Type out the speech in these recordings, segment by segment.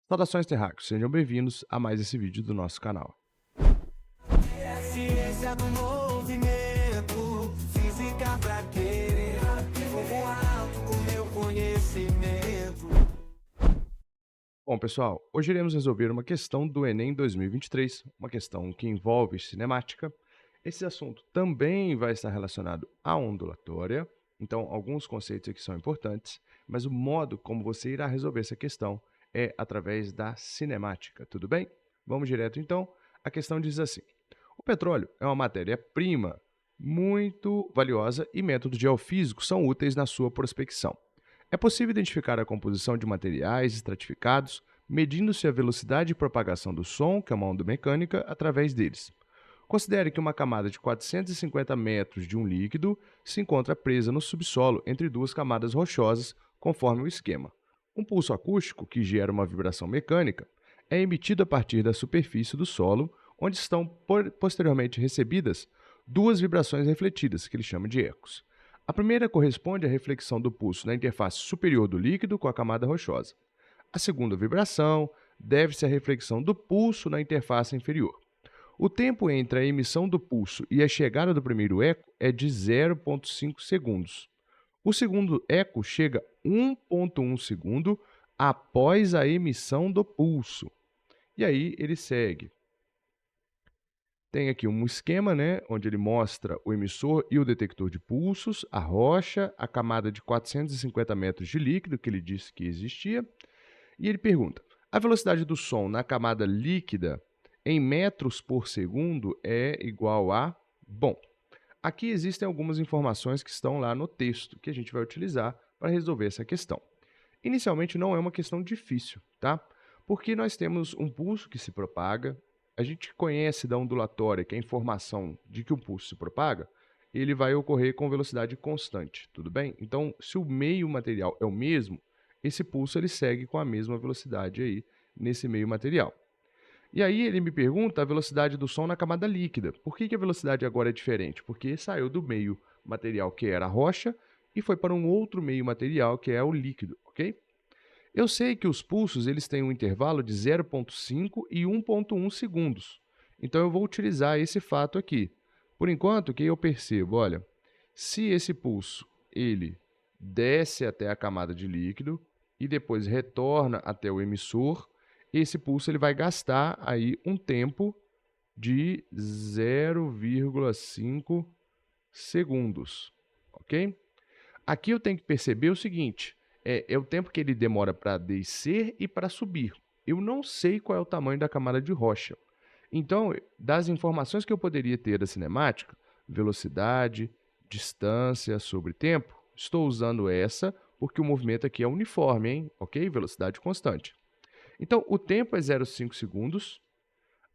Saudações terráqueos, sejam bem-vindos a mais esse vídeo do nosso canal. É a ciência do movimento, física pra querer, vou alto com meu conhecimento. Bom, pessoal, hoje iremos resolver uma questão do Enem 2023, uma questão que envolve cinemática. Esse assunto também vai estar relacionado à ondulatória, então alguns conceitos aqui são importantes, mas o modo como você irá resolver essa questão é através da cinemática, tudo bem? Vamos direto então. A questão diz assim: o petróleo é uma matéria-prima muito valiosa e métodos geofísicos são úteis na sua prospecção. É possível identificar a composição de materiais estratificados, medindo-se a velocidade de propagação do som, que é uma onda mecânica, através deles. Considere que uma camada de 450 metros de um líquido se encontra presa no subsolo entre duas camadas rochosas, conforme o esquema. Um pulso acústico, que gera uma vibração mecânica, é emitido a partir da superfície do solo, onde estão posteriormente recebidas duas vibrações refletidas, que ele chama de ecos. A primeira corresponde à reflexão do pulso na interface superior do líquido com a camada rochosa. A segunda vibração deve-se à reflexão do pulso na interface inferior. O tempo entre a emissão do pulso e a chegada do primeiro eco é de 0,5 segundos. O segundo eco chega 1,1 segundo após a emissão do pulso. E aí ele segue. Tem aqui um esquema, né, onde ele mostra o emissor e o detector de pulsos, a rocha, a camada de 450 metros de líquido, que ele disse que existia. E ele pergunta: a velocidade do som na camada líquida em metros por segundo é igual a... Bom, aqui existem algumas informações que estão lá no texto que a gente vai utilizar para resolver essa questão. Inicialmente não é uma questão difícil, tá? Porque nós temos um pulso que se propaga, a gente conhece da ondulatória, que é a informação de que o pulso se propaga, ele vai ocorrer com velocidade constante, tudo bem? Então, se o meio material é o mesmo, esse pulso ele segue com a mesma velocidade aí nesse meio material. E aí ele me pergunta a velocidade do som na camada líquida. Por que a velocidade agora é diferente? Porque saiu do meio material que era a rocha e foi para um outro meio material que é o líquido, ok? Eu sei que os pulsos eles têm um intervalo de 0,5 e 1,1 segundos. Então eu vou utilizar esse fato aqui. Por enquanto, o que eu percebo? Olha, se esse pulso ele desce até a camada de líquido e depois retorna até o emissor, esse pulso ele vai gastar aí um tempo de 0,5 segundos, ok? Aqui eu tenho que perceber o seguinte, é o tempo que ele demora para descer e para subir. Eu não sei qual é o tamanho da camada de rocha. Então, das informações que eu poderia ter da cinemática, velocidade, distância sobre tempo, estou usando essa porque o movimento aqui é uniforme, hein? Ok? Velocidade constante. Então, o tempo é 0,5 segundos,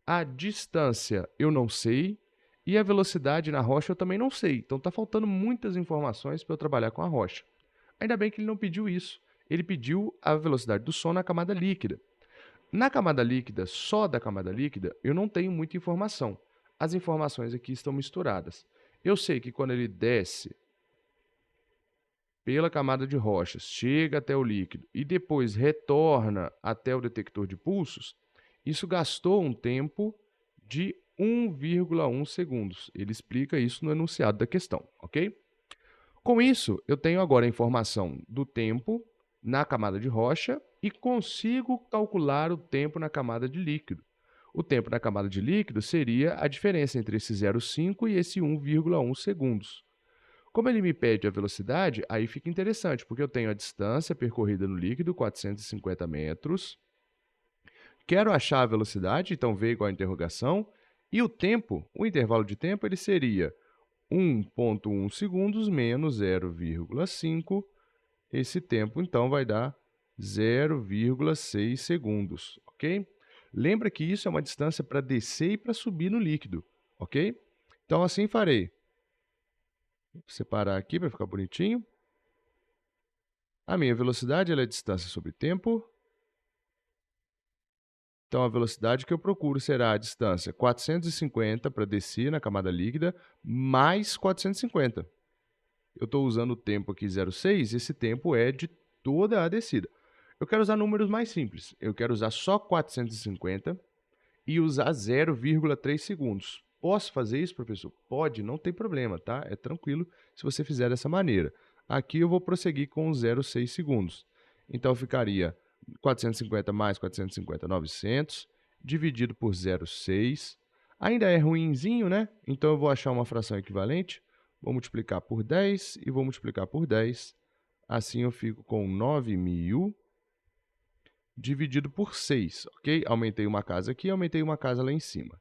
a distância eu não sei e a velocidade na rocha eu também não sei. Então, está faltando muitas informações para eu trabalhar com a rocha. Ainda bem que ele não pediu isso. Ele pediu a velocidade do som na camada líquida. Na camada líquida, só da camada líquida, eu não tenho muita informação. As informações aqui estão misturadas. Eu sei que quando ele desce pela camada de rochas, chega até o líquido e depois retorna até o detector de pulsos, isso gastou um tempo de 1,1 segundos. Ele explica isso no enunciado da questão, ok? Com isso, eu tenho agora a informação do tempo na camada de rocha e consigo calcular o tempo na camada de líquido. O tempo na camada de líquido seria a diferença entre esse 0,5 e esse 1,1 segundos. Como ele me pede a velocidade, aí fica interessante, porque eu tenho a distância percorrida no líquido, 450 metros. Quero achar a velocidade, então V igual a interrogação. E o tempo, o intervalo de tempo, ele seria 1,1 segundos menos 0,5. Esse tempo, então, vai dar 0,6 segundos, ok? Lembra que isso é uma distância para descer e para subir no líquido, ok? Então, assim farei. Vou separar aqui para ficar bonitinho. A minha velocidade ela é a distância sobre tempo. Então, a velocidade que eu procuro será a distância 450 para descer na camada líquida, mais 450. Eu estou usando o tempo aqui 0,6, esse tempo é de toda a descida. Eu quero usar números mais simples. Eu quero usar só 450 e usar 0,3 segundos. Posso fazer isso, professor? Pode, não tem problema, tá? É tranquilo se você fizer dessa maneira. Aqui eu vou prosseguir com 0,6 segundos. Então, ficaria 450 mais 450, 900, dividido por 0,6. Ainda é ruinzinho, né? Então, eu vou achar uma fração equivalente. Vou multiplicar por 10 e vou multiplicar por 10. Assim, eu fico com 9.000 dividido por 6, ok? Aumentei uma casa aqui, aumentei uma casa lá em cima.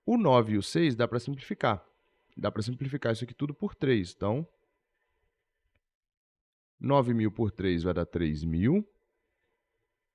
O 9 e o 6 dá para simplificar. Dá para simplificar isso aqui tudo por 3. Então, 9.000 por 3 vai dar 3.000.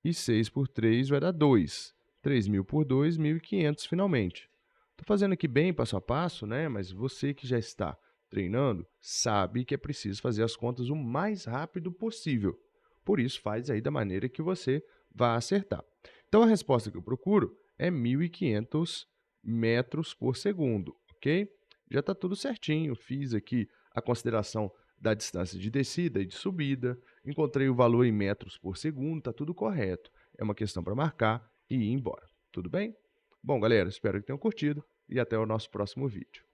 E 6 por 3 vai dar 2. 3.000 por 2, 1.500 finalmente. Estou fazendo aqui bem passo a passo, né? Mas você que já está treinando sabe que é preciso fazer as contas o mais rápido possível. Por isso, faz aí da maneira que você vai acertar. Então, a resposta que eu procuro é 1.500 metros por segundo, ok? Já está tudo certinho. Fiz aqui a consideração da distância de descida e de subida, encontrei o valor em metros por segundo, está tudo correto. É uma questão para marcar e ir embora. Tudo bem? Bom, galera, espero que tenham curtido e até o nosso próximo vídeo.